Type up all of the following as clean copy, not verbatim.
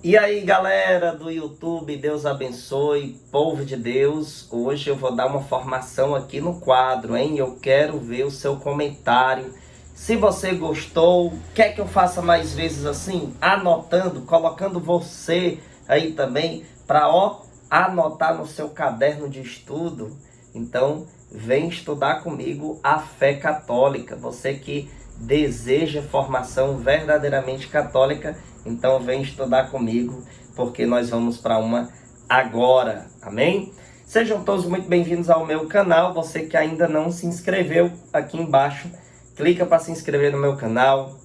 E aí, galera do YouTube, Deus abençoe, povo de Deus. Hoje eu vou dar uma formação aqui no quadro, hein? Eu quero ver o seu comentário. Se você gostou, quer que eu faça mais vezes assim? Anotando, colocando você aí também para anotar no seu caderno de estudo. Então, vem estudar comigo a fé católica. Você que deseja formação verdadeiramente católica, então vem estudar comigo, porque nós vamos para uma agora, amém? Sejam todos muito bem-vindos ao meu canal. Você que ainda não se inscreveu, aqui embaixo, clica para se inscrever no meu canal,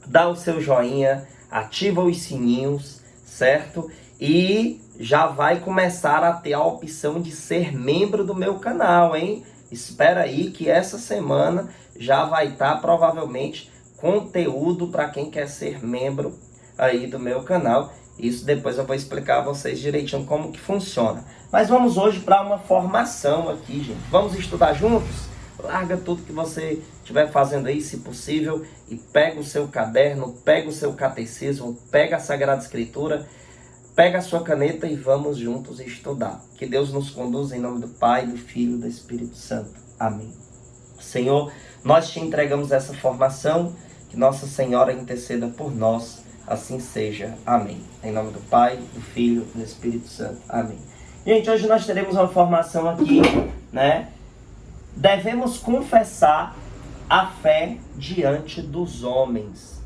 dá o seu joinha, ativa os sininhos, certo? E já vai começar a ter a opção de ser membro do meu canal, hein? Espera aí que essa semana já vai estar provavelmente conteúdo para quem quer ser membro aí do meu canal. Isso depois eu vou explicar a vocês direitinho como que funciona. Mas vamos hoje para uma formação aqui, gente. Vamos estudar juntos? Larga tudo que você estiver fazendo aí, se possível, e pega o seu caderno, pega o seu catecismo, pega a Sagrada Escritura, pega a sua caneta e vamos juntos estudar. Que Deus nos conduza em nome do Pai, do Filho e do Espírito Santo. Amém. Senhor, nós te entregamos essa formação, que Nossa Senhora interceda por nós, assim seja. Amém. Em nome do Pai, do Filho e do Espírito Santo. Amém. Gente, hoje nós teremos uma formação aqui, né? Devemos confessar a fé diante dos homens.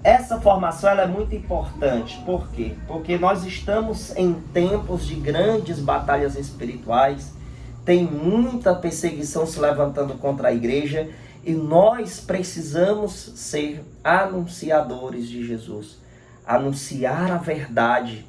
Essa formação ela é muito importante. Por quê? Porque nós estamos em tempos de grandes batalhas espirituais, tem muita perseguição se levantando contra a igreja e nós precisamos ser anunciadores de Jesus, anunciar a verdade,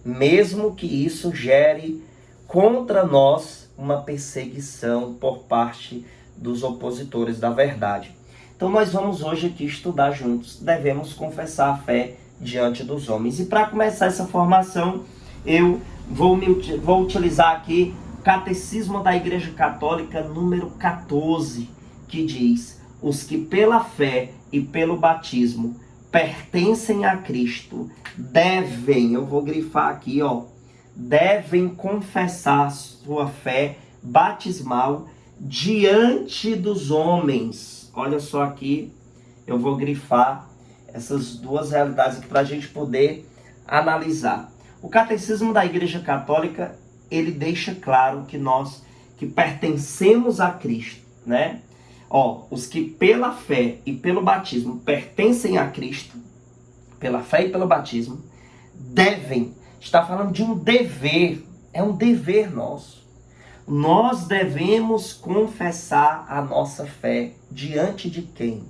mesmo que isso gere contra nós uma perseguição por parte dos opositores da verdade. Então nós vamos hoje aqui estudar juntos. Devemos confessar a fé diante dos homens. E para começar essa formação, eu vou utilizar aqui o Catecismo da Igreja Católica, número 14, que diz: os que pela fé e pelo batismo pertencem a Cristo devem, eu vou grifar aqui, devem confessar sua fé batismal diante dos homens. Olha só aqui, eu vou grifar essas duas realidades aqui para a gente poder analisar. O Catecismo da Igreja Católica, ele deixa claro que nós que pertencemos a Cristo, né? Os que pela fé e pelo batismo pertencem a Cristo, pela fé e pelo batismo, devem, está falando de um dever, é um dever nosso. Nós devemos confessar a nossa fé diante de quem?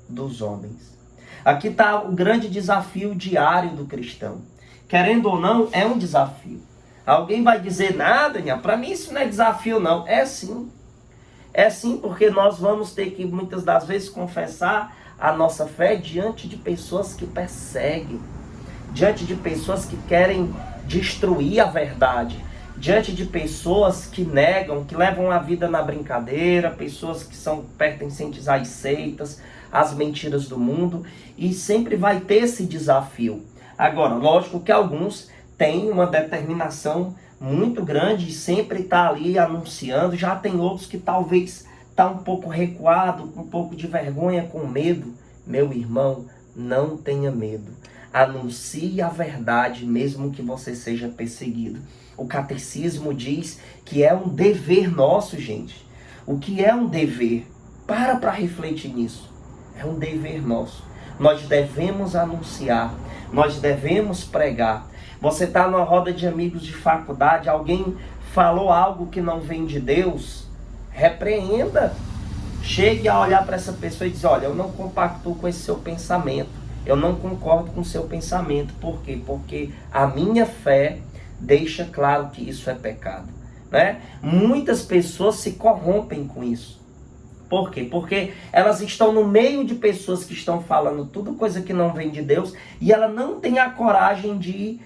Dos homens. Aqui está o grande desafio diário do cristão. Querendo ou não, é um desafio. Alguém vai dizer, nada, Daniel, para mim isso não é desafio não. É sim. É sim, porque nós vamos ter que muitas das vezes confessar a nossa fé diante de pessoas que perseguem, diante de pessoas que querem destruir a verdade, diante de pessoas que negam, que levam a vida na brincadeira, pessoas que são pertencentes às seitas, às mentiras do mundo, e sempre vai ter esse desafio. Agora, lógico que alguns têm uma determinação muito grande e sempre está ali anunciando. Já tem outros que talvez está um pouco recuado, com um pouco de vergonha, com medo. Meu irmão, não tenha medo. Anuncie a verdade, mesmo que você seja perseguido. O catecismo diz que é um dever nosso, gente. O que é um dever? Para refletir nisso. É um dever nosso. Nós devemos anunciar, nós devemos pregar. Você está numa roda de amigos de faculdade, alguém falou algo que não vem de Deus, repreenda. Chegue a olhar para essa pessoa e dizer, olha, eu não compactuo com esse seu pensamento, eu não concordo com o seu pensamento. Por quê? Porque a minha fé deixa claro que isso é pecado, né? Muitas pessoas se corrompem com isso. Por quê? Porque elas estão no meio de pessoas que estão falando tudo coisa que não vem de Deus e ela não tem a coragem de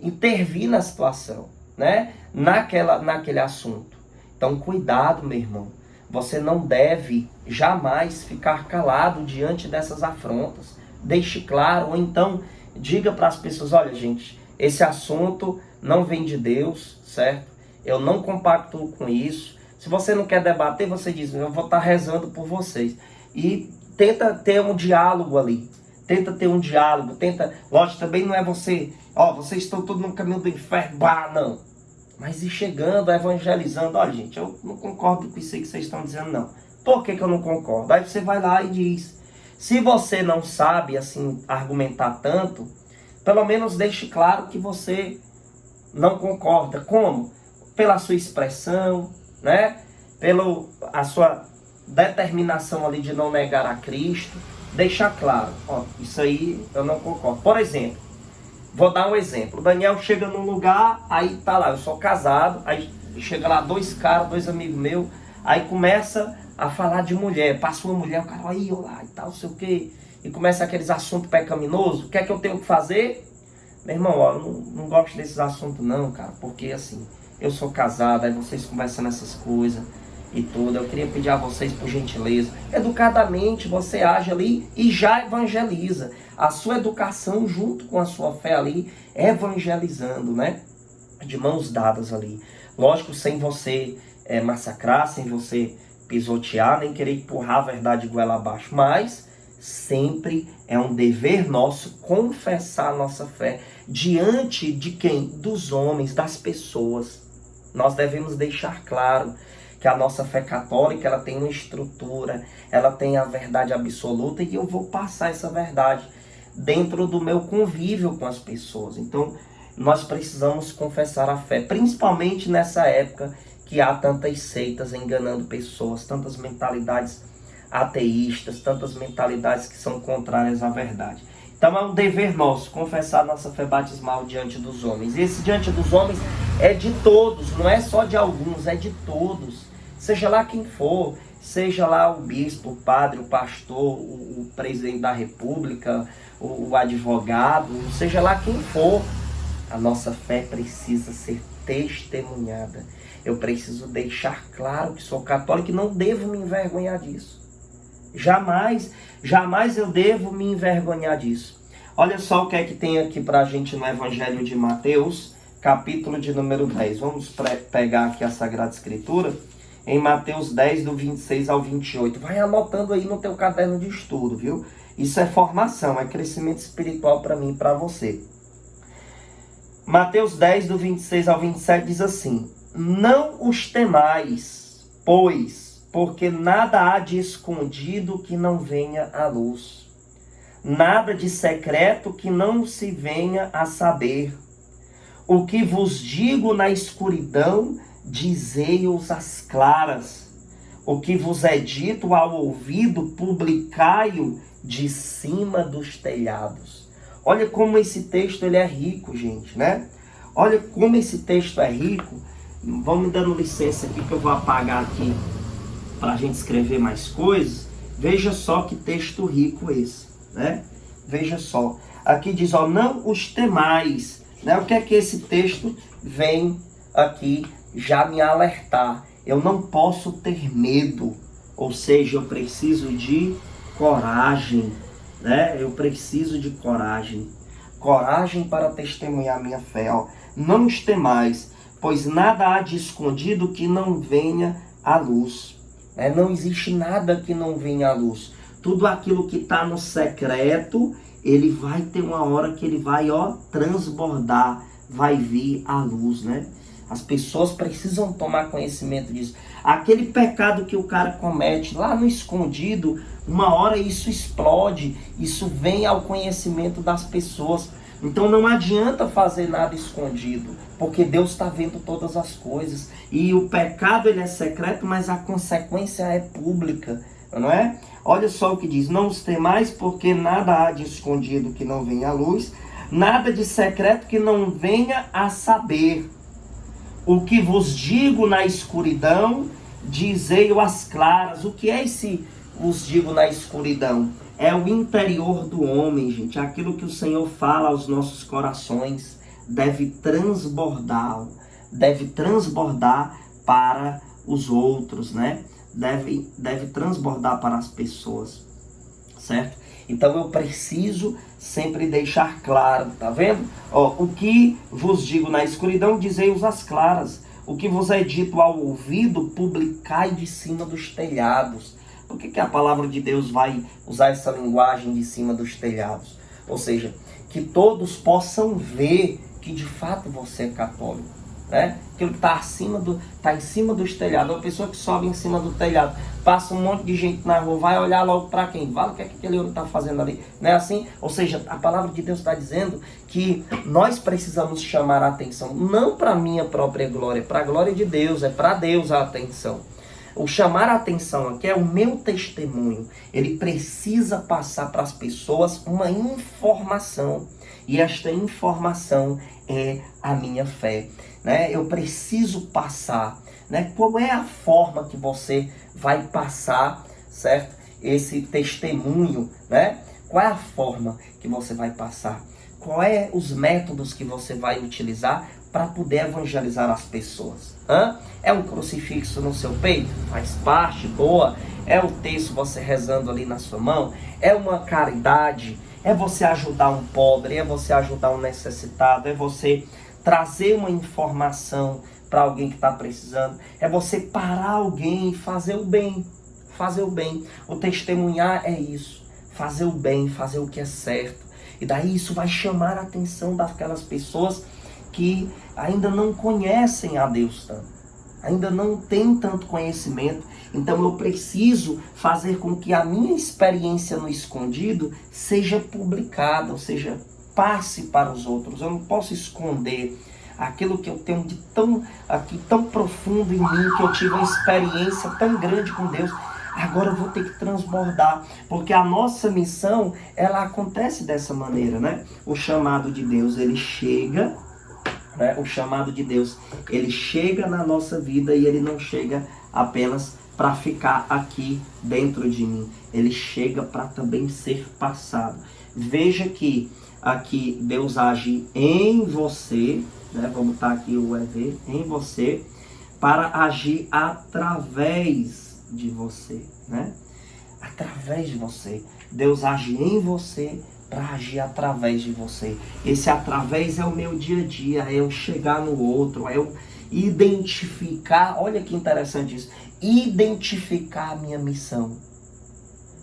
intervir na situação, né? Naquele assunto. Então, cuidado, meu irmão. Você não deve jamais ficar calado diante dessas afrontas. Deixe claro, ou então Diga para as pessoas, olha gente, esse assunto não vem de Deus, certo? Eu não compactuo com isso. Se você não quer debater, você diz, eu vou estar rezando por vocês. E tenta ter um diálogo ali. Tenta ter um diálogo, lógico, também não é você, vocês estão todos no caminho do inferno, não. Mas ir chegando, evangelizando, olha gente, eu não concordo com isso aí que vocês estão dizendo, não. Por que eu não concordo? Aí você vai lá e diz. Se você não sabe, assim, argumentar tanto, pelo menos deixe claro que você não concorda. Como? Pela sua expressão, né? Pela a sua determinação ali de não negar a Cristo. Deixar claro, isso aí eu não concordo. Por exemplo, vou dar um exemplo. O Daniel chega num lugar, aí tá lá, eu sou casado, aí chega lá dois caras, dois amigos meus, aí começa a falar de mulher, passa uma mulher, o cara, aí, olá, e tal, sei o quê, e começa aqueles assuntos pecaminosos. O que é que eu tenho que fazer? Meu irmão, eu não gosto desses assuntos não, cara, porque assim, eu sou casado, aí vocês conversando essas coisas e tudo, eu queria pedir a vocês, por gentileza, educadamente você age ali e já evangeliza. A sua educação junto com a sua fé ali, evangelizando, né? De mãos dadas ali. Lógico, sem você massacrar, sem você pisotear, nem querer empurrar a verdade goela abaixo, mas sempre é um dever nosso confessar a nossa fé diante de quem? Dos homens, das pessoas. Nós devemos deixar claro que a nossa fé católica, ela tem uma estrutura, ela tem a verdade absoluta e eu vou passar essa verdade dentro do meu convívio com as pessoas. Então, nós precisamos confessar a fé, principalmente nessa época que há tantas seitas enganando pessoas, tantas mentalidades ateístas, tantas mentalidades que são contrárias à verdade. Então é um dever nosso confessar nossa fé batismal diante dos homens. E esse diante dos homens é de todos, não é só de alguns, é de todos. Seja lá quem for, seja lá o bispo, o padre, o pastor, o presidente da república, o advogado, seja lá quem for, a nossa fé precisa ser testemunhada. Eu preciso deixar claro que sou católico e não devo me envergonhar disso. Jamais eu devo me envergonhar disso. Olha só o que é que tem aqui para a gente no Evangelho de Mateus, capítulo de número 10. Vamos pegar aqui a Sagrada Escritura, em Mateus 10, do 26 ao 28. Vai anotando aí no teu caderno de estudo, viu? Isso é formação, é crescimento espiritual para mim e para você. Mateus 10, do 26 ao 27 diz assim: não os temais, pois, porque nada há de escondido que não venha à luz, nada de secreto que não se venha a saber. O que vos digo na escuridão, dizei-os às claras. O que vos é dito ao ouvido, publicai-o de cima dos telhados. Olha como esse texto ele é rico, gente, né? Olha como esse texto é rico. Vamos me dando licença aqui que eu vou apagar aqui para a gente escrever mais coisas. Veja só que texto rico esse, né? Veja só. Aqui diz, não os temais, né? O que é que esse texto vem aqui já me alertar? Eu não posso ter medo, ou seja, eu preciso de coragem, né? Eu preciso de coragem. Coragem para testemunhar minha fé, Não os temais, pois nada há de escondido que não venha à luz. Não existe nada que não venha à luz. Tudo aquilo que está no secreto, ele vai ter uma hora que ele vai, transbordar, vai vir à luz, né? As pessoas precisam tomar conhecimento disso. Aquele pecado que o cara comete lá no escondido, uma hora isso explode, isso vem ao conhecimento das pessoas. Então não adianta fazer nada escondido, porque Deus está vendo todas as coisas. E o pecado ele é secreto, mas a consequência é pública, não é? Olha só o que diz: não os temais, porque nada há de escondido que não venha à luz, nada de secreto que não venha a saber. O que vos digo na escuridão, dizei-o às claras. O que é esse vos digo na escuridão? É o interior do homem, gente. Aquilo que o Senhor fala aos nossos corações deve transbordar para os outros, né? Deve transbordar para as pessoas, certo? Então eu preciso sempre deixar claro, tá vendo? Ó, o que vos digo na escuridão, dizei-os às claras. O que vos é dito ao ouvido, publicai de cima dos telhados. Por que a palavra de Deus vai usar essa linguagem de cima dos telhados? Ou seja, que todos possam ver que de fato você é católico, né? Aquilo que está em cima dos telhados. Uma pessoa que sobe em cima do telhado, passa um monte de gente na rua, vai olhar logo para quem? Vale, o que é que aquele homem está fazendo ali? Não é assim? Ou seja, a palavra de Deus está dizendo que nós precisamos chamar a atenção, não para a minha própria glória, para a glória de Deus, é para Deus a atenção. O chamar a atenção aqui é o meu testemunho. Ele precisa passar para as pessoas uma informação. E esta informação é a minha fé, né? Eu preciso passar, né? Qual é a forma que você vai passar, certo? Esse testemunho, né? Qual é a forma que você vai passar? Qual é os métodos que você vai utilizar para poder evangelizar as pessoas? É um crucifixo no seu peito? Faz parte, boa. É o texto você rezando ali na sua mão? É uma caridade? É você ajudar um pobre? É você ajudar um necessitado? É você trazer uma informação para alguém que está precisando? É você parar alguém e fazer o bem? Fazer o bem. O testemunhar é isso. Fazer o bem, fazer o que é certo. E daí isso vai chamar a atenção daquelas pessoas que ainda não conhecem a Deus tanto, ainda não têm tanto conhecimento. Então eu preciso fazer com que a minha experiência no escondido seja publicada, ou seja, passe para os outros. Eu não posso esconder aquilo que eu tenho de tão profundo em mim, que eu tive uma experiência tão grande com Deus. Agora eu vou ter que transbordar, porque a nossa missão, ela acontece dessa maneira, né? O chamado de Deus, ele chega, né? O chamado de Deus, ele chega na nossa vida e ele não chega apenas para ficar aqui dentro de mim. Ele chega para também ser passado. Veja que aqui Deus age em você, né? Vamos botar aqui o EV, em você, para agir através de você, né? Através de você. Deus age em você para agir através de você. Esse através é o meu dia a dia, é eu chegar no outro, é eu identificar, olha que interessante isso, identificar a minha missão.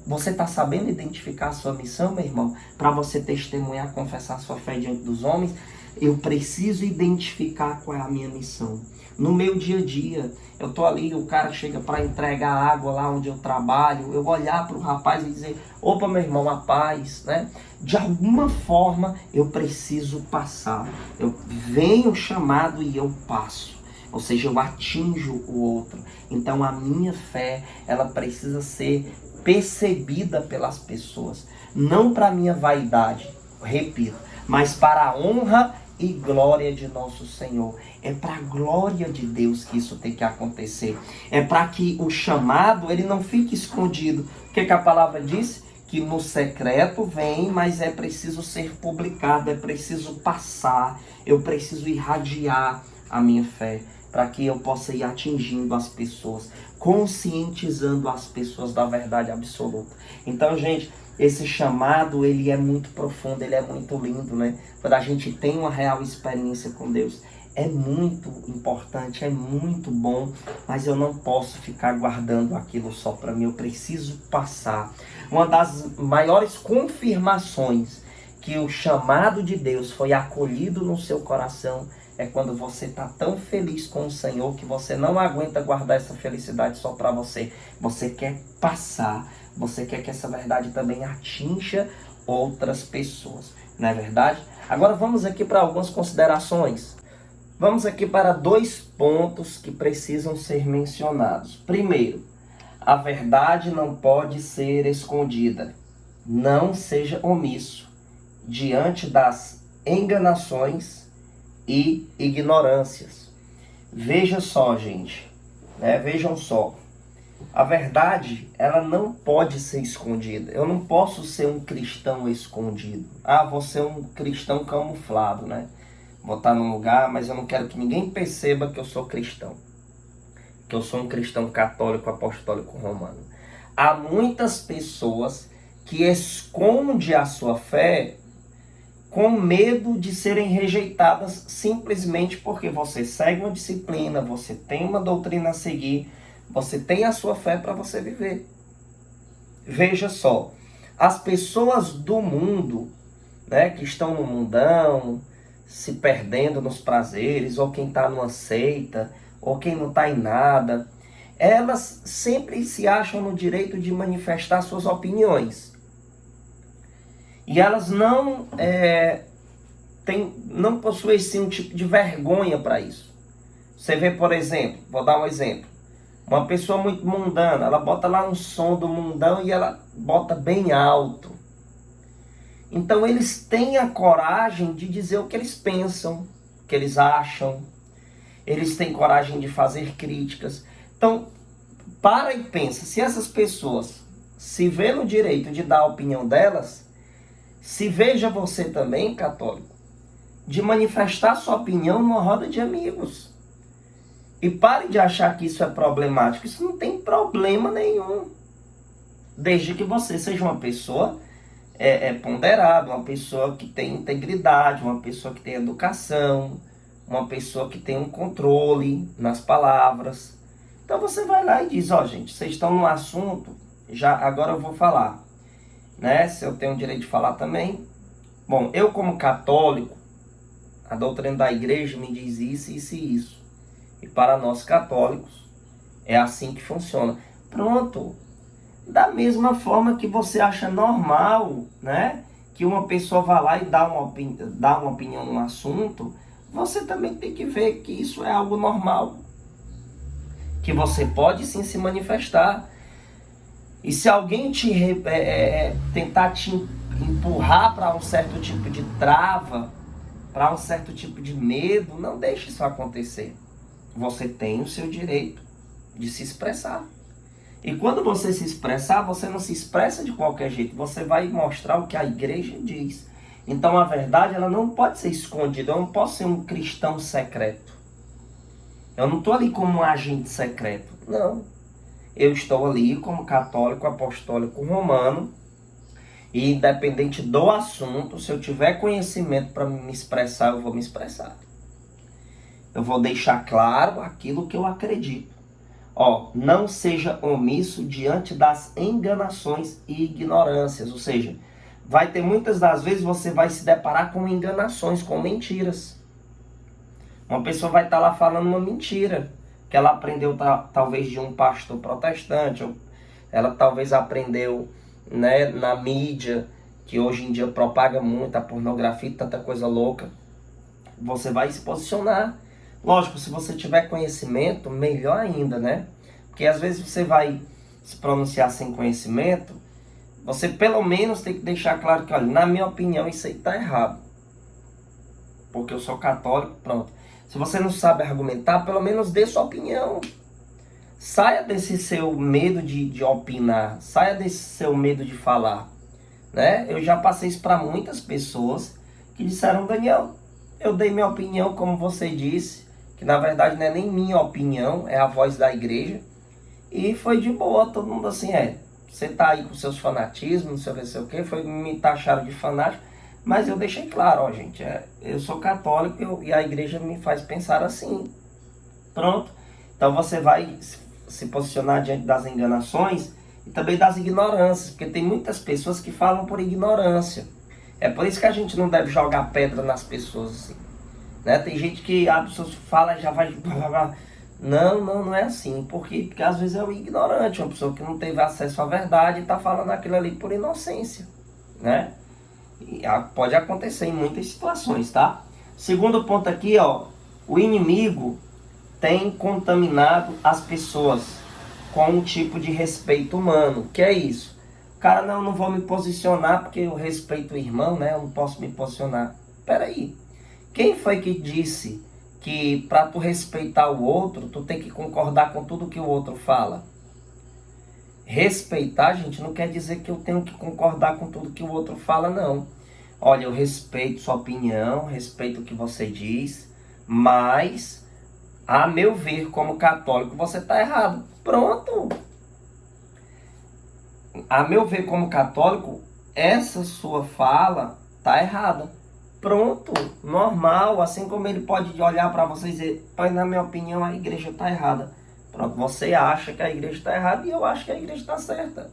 Você está sabendo identificar a sua missão, meu irmão? Para você testemunhar, confessar sua fé diante dos homens, eu preciso identificar qual é a minha missão. No meu dia a dia, eu estou ali, o cara chega para entregar água lá onde eu trabalho, eu olhar para o rapaz e dizer, opa, meu irmão, a paz, né? De alguma forma, eu preciso passar. Eu venho chamado e eu passo. Ou seja, eu atinjo o outro. Então, a minha fé, ela precisa ser percebida pelas pessoas. Não para a minha vaidade, repito, mas para a honra e glória de nosso Senhor. É para a glória de Deus que isso tem que acontecer. É para que o chamado, ele não fique escondido. O que a palavra diz? Que no secreto vem, mas é preciso ser publicado, é preciso passar, eu preciso irradiar a minha fé, para que eu possa ir atingindo as pessoas, conscientizando as pessoas da verdade absoluta. Então, gente, esse chamado, ele é muito profundo, ele é muito lindo, né? Quando a gente tem uma real experiência com Deus, é muito importante, é muito bom, mas eu não posso ficar guardando aquilo só para mim, eu preciso passar. Uma das maiores confirmações que o chamado de Deus foi acolhido no seu coração é quando você está tão feliz com o Senhor que você não aguenta guardar essa felicidade só para você. Você quer passar, você quer que essa verdade também atinja outras pessoas, não é verdade? Agora vamos aqui para algumas considerações. Vamos aqui para 2 pontos que precisam ser mencionados. Primeiro, a verdade não pode ser escondida. Não seja omisso diante das enganações e ignorâncias. Veja só, gente, né? Vejam só. A verdade, ela não pode ser escondida. Eu não posso ser um cristão escondido. Ah, vou ser um cristão camuflado, né? Vou estar num lugar, mas eu não quero que ninguém perceba que eu sou cristão. Que eu sou um cristão católico, apostólico, romano. Há muitas pessoas que esconde a sua fé com medo de serem rejeitadas simplesmente porque você segue uma disciplina, você tem uma doutrina a seguir, você tem a sua fé para você viver. Veja só, as pessoas do mundo, né, que estão no mundão, se perdendo nos prazeres, ou quem está numa seita, ou quem não está em nada, elas sempre se acham no direito de manifestar suas opiniões. E elas não possuem sim um tipo de vergonha para isso. Você vê, por exemplo, vou dar um exemplo. Uma pessoa muito mundana, ela bota lá um som do mundão e ela bota bem alto. Então eles têm a coragem de dizer o que eles pensam, o que eles acham. Eles têm coragem de fazer críticas. Então, para e pensa, se essas pessoas se vê no direito de dar a opinião delas, se veja você também, católico, de manifestar sua opinião numa roda de amigos. E pare de achar que isso é problemático. Isso não tem problema nenhum. Desde que você seja uma pessoa ponderada, uma pessoa que tem integridade, uma pessoa que tem educação, uma pessoa que tem um controle nas palavras. Então você vai lá e diz, ó, gente, vocês estão no assunto, agora eu vou falar. Né? Se eu tenho o direito de falar também. Bom, eu como católico, a doutrina da igreja me diz isso, isso e isso. E para nós católicos, é assim que funciona. Pronto. Da mesma forma que você acha normal, né, que uma pessoa vá lá e dá uma opinião num assunto, você também tem que ver que isso é algo normal. Que você pode sim se manifestar. E se alguém tentar te empurrar para um certo tipo de trava, para um certo tipo de medo, não deixe isso acontecer. Você tem o seu direito de se expressar. E quando você se expressar, você não se expressa de qualquer jeito. Você vai mostrar o que a igreja diz. Então a verdade ela não pode ser escondida. Eu não posso ser um cristão secreto. Eu não estou ali como um agente secreto. Não. Eu estou ali como católico apostólico romano. E independente do assunto, se eu tiver conhecimento para me expressar, eu vou me expressar. Eu vou deixar claro aquilo que eu acredito. Ó, não seja omisso diante das enganações e ignorâncias. Ou seja, vai ter muitas das vezes você vai se deparar com enganações, com mentiras. Uma pessoa vai estar lá falando uma mentira, que ela aprendeu talvez de um pastor protestante, ou ela talvez aprendeu, né, na mídia, que hoje em dia propaga muito a pornografia e tanta coisa louca. Você vai se posicionar. Lógico, se você tiver conhecimento, melhor ainda, né? Porque às vezes você vai se pronunciar sem conhecimento, você pelo menos tem que deixar claro que, olha, na minha opinião, isso aí tá errado. Porque eu sou católico, pronto. Se você não sabe argumentar, pelo menos dê sua opinião. Saia desse seu medo de opinar, saia desse seu medo de falar, né? Eu já passei isso para muitas pessoas que disseram, Daniel, eu dei minha opinião, como você disse, que na verdade não é nem minha opinião, é a voz da igreja. E foi de boa, todo mundo assim, você tá aí com seus fanatismos, não sei o que, me taxaram de fanático, mas eu deixei claro, ó gente, eu sou católico e a igreja me faz pensar assim. Pronto. Então você vai se posicionar diante das enganações e também das ignorâncias, porque tem muitas pessoas que falam por ignorância. É por isso que a gente não deve jogar pedra nas pessoas assim. Né? Tem gente que a pessoa fala e já vai... Não é assim. Por quê? Porque às vezes é um ignorante, uma pessoa que não teve acesso à verdade e está falando aquilo ali por inocência. Né? E pode acontecer em muitas situações, tá? Segundo ponto aqui, ó, o inimigo tem contaminado as pessoas com um tipo de respeito humano. Que é isso? Cara, não vou me posicionar porque eu respeito o irmão, né? Eu não posso me posicionar. Peraí. Quem foi que disse que para tu respeitar o outro, tu tem que concordar com tudo que o outro fala? Respeitar, gente, não quer dizer que eu tenho que concordar com tudo que o outro fala, não. Olha, eu respeito sua opinião, respeito o que você diz, mas, a meu ver, como católico, você está errado. Pronto. a meu ver como católico, essa sua fala tá errada. Pronto, normal, assim como ele pode olhar para você e dizer, mas na minha opinião a igreja tá errada. Pronto, você acha que a igreja está errada e eu acho que a igreja está certa.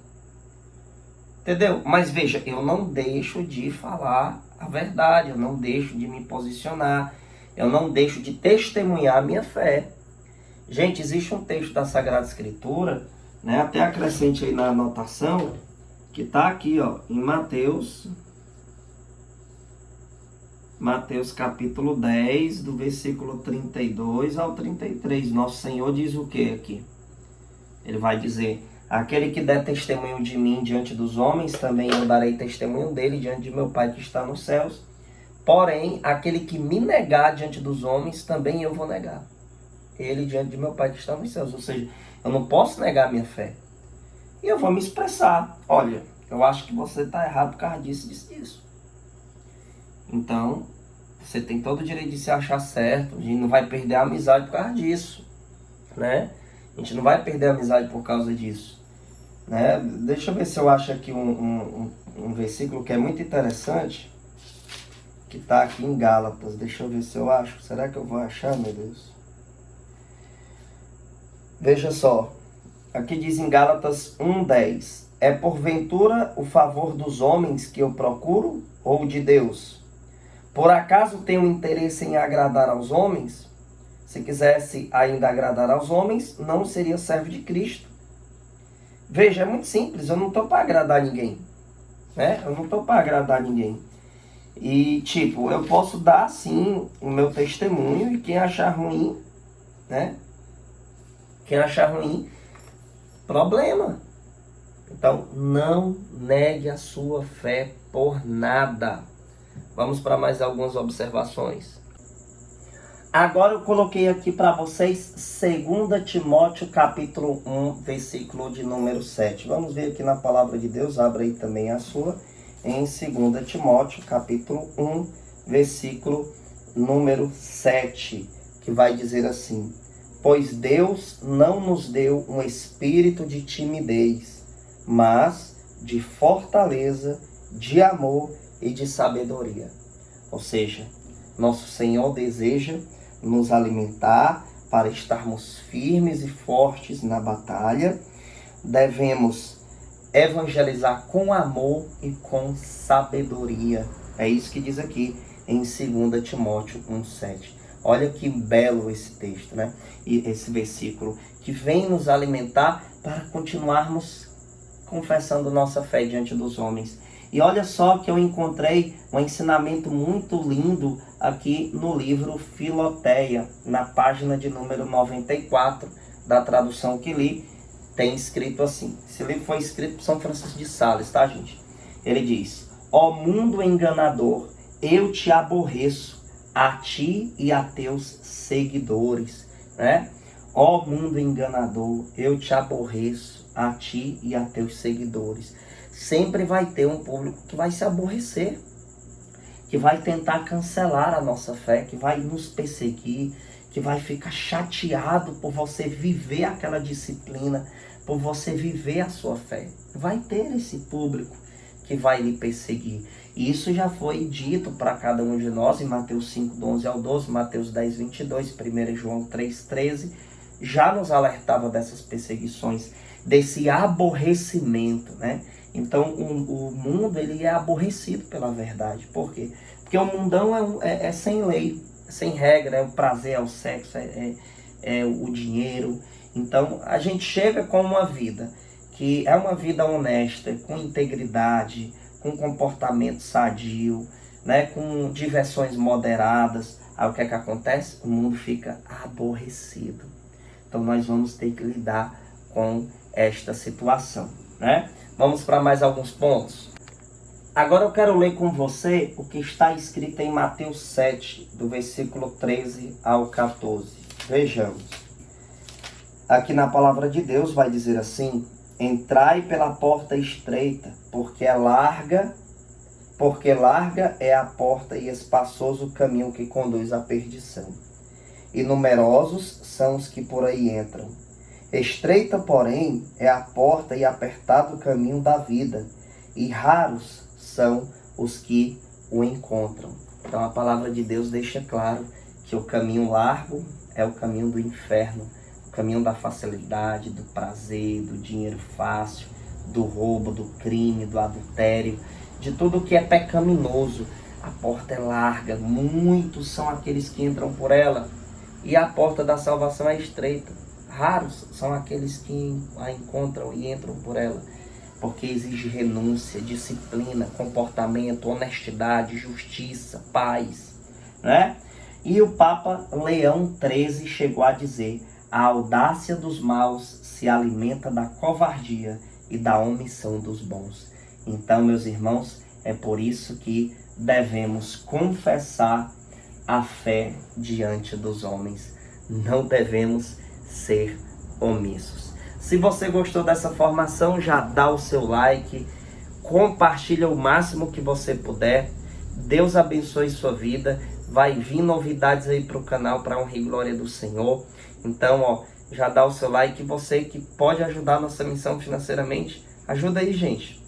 Entendeu? Mas veja, eu não deixo de falar a verdade, eu não deixo de me posicionar, eu não deixo de testemunhar a minha fé. Gente, existe um texto da Sagrada Escritura, né, até acrescente aí na anotação, que está aqui, ó, em Mateus capítulo 10, do versículo 32 ao 33. Nosso Senhor diz o que aqui? Ele vai dizer, aquele que der testemunho de mim diante dos homens, também eu darei testemunho dele diante de meu Pai que está nos céus. Porém, aquele que me negar diante dos homens, também eu vou negar ele diante de meu Pai que está nos céus. Ou seja, eu não posso negar a minha fé. E eu vou me expressar. Olha, eu acho que você está errado por causa disso, disso. Então, você tem todo o direito de se achar certo. A gente não vai perder a amizade por causa disso, né? A gente não vai perder a amizade por causa disso, né? Deixa eu ver se eu acho aqui um versículo que é muito interessante, que está aqui em Gálatas. Deixa eu ver se eu acho. Será que eu vou achar, meu Deus? Veja só. Aqui diz em Gálatas 1:10. É porventura o favor dos homens que eu procuro ou de Deus? Por acaso tenho interesse em agradar aos homens? Se quisesse ainda agradar aos homens, não seria servo de Cristo. Veja, é muito simples, eu não estou para agradar ninguém, né? Eu não estou para agradar ninguém. E, tipo, eu posso dar, sim, o meu testemunho e quem achar ruim, né? Quem achar ruim, problema. Então, não negue a sua fé por nada. Vamos para mais algumas observações. Agora eu coloquei aqui para vocês 2 Timóteo capítulo 1, versículo de número 7. Vamos ver aqui na palavra de Deus, abra aí também a sua, em 2 Timóteo capítulo 1, versículo número 7, que vai dizer assim: pois Deus não nos deu um espírito de timidez, mas de fortaleza, de amor e de sabedoria. Ou seja, nosso Senhor deseja nos alimentar para estarmos firmes e fortes na batalha. Devemos evangelizar com amor e com sabedoria. É isso que diz aqui em 2 Timóteo 1,7. Olha que belo esse texto, né? E esse versículo que vem nos alimentar para continuarmos confessando nossa fé diante dos homens. E olha só que eu encontrei um ensinamento muito lindo aqui no livro Filoteia, na página de número 94 da tradução que li, tem escrito assim. Esse livro foi escrito por São Francisco de Sales, tá, gente? Ele diz: ó mundo enganador, eu te aborreço, a ti e a teus seguidores, né? Ó mundo enganador, eu te aborreço, a ti e a teus seguidores. Sempre vai ter um público que vai se aborrecer, que vai tentar cancelar a nossa fé, que vai nos perseguir, que vai ficar chateado por você viver aquela disciplina, por você viver a sua fé. Vai ter esse público que vai lhe perseguir. E isso já foi dito para cada um de nós em Mateus 5, do 11 ao 12, Mateus 10, 22, 1 João 3, 13. Já nos alertava dessas perseguições, desse aborrecimento, né? Então o mundo ele é aborrecido pela verdade. Por quê? Porque o mundão é sem lei, sem regra, é o prazer, é o sexo, é o dinheiro. Então a gente chega com uma vida que é uma vida honesta, com integridade, com comportamento sadio, né? Com diversões moderadas. Aí o que é que acontece? O mundo fica aborrecido. Então nós vamos ter que lidar com esta situação, né? Vamos para mais alguns pontos. Agora eu quero ler com você o que está escrito em Mateus 7, do versículo 13 ao 14. Vejamos. Aqui na palavra de Deus vai dizer assim: entrai pela porta estreita, porque larga é a porta e espaçoso o caminho que conduz à perdição. E numerosos são os que por aí entram. Estreita, porém, é a porta e apertado o caminho da vida, e raros são os que o encontram. Então a palavra de Deus deixa claro que o caminho largo é o caminho do inferno, o caminho da facilidade, do prazer, do dinheiro fácil, do roubo, do crime, do adultério, de tudo que é pecaminoso. A porta é larga, muitos são aqueles que entram por ela, e a porta da salvação é estreita. Raros são aqueles que a encontram e entram por ela, porque exige renúncia, disciplina, comportamento, honestidade, justiça, paz, né? E o Papa Leão XIII chegou a dizer: a audácia dos maus se alimenta da covardia e da omissão dos bons. Então, meus irmãos, é por isso que devemos confessar a fé diante dos homens. Não devemos ser omissos. Se você gostou dessa formação, já dá o seu like, compartilha o máximo que você puder. Deus abençoe sua vida. Vai vir novidades aí para o canal, para honra e glória do Senhor. Então, já dá o seu like. Você que pode ajudar a nossa missão financeiramente, ajuda aí, gente.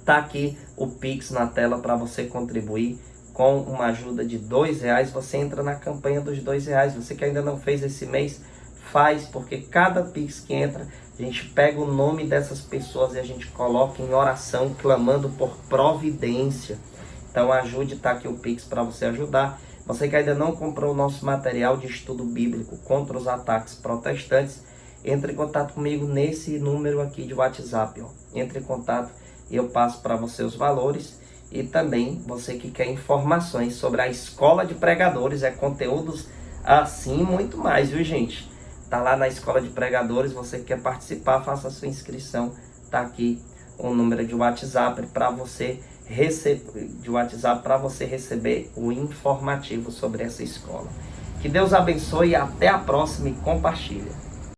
Tá aqui o Pix na tela para você contribuir. Com uma ajuda de R$2, você entra na campanha dos R$2. Você que ainda não fez esse mês, faz, porque cada Pix que entra, a gente pega o nome dessas pessoas e a gente coloca em oração, clamando por providência. Então ajude, tá aqui o Pix para você ajudar. Você que ainda não comprou o nosso material de estudo bíblico contra os ataques protestantes, entre em contato comigo nesse número aqui de WhatsApp. Entre em contato e eu passo para você os valores. E também você que quer informações sobre a Escola de Pregadores, conteúdos assim muito mais, viu, gente? Tá lá na Escola de Pregadores, você que quer participar, faça a sua inscrição. Tá aqui o número de WhatsApp para você receber o informativo sobre essa escola. Que Deus abençoe e até a próxima e compartilha.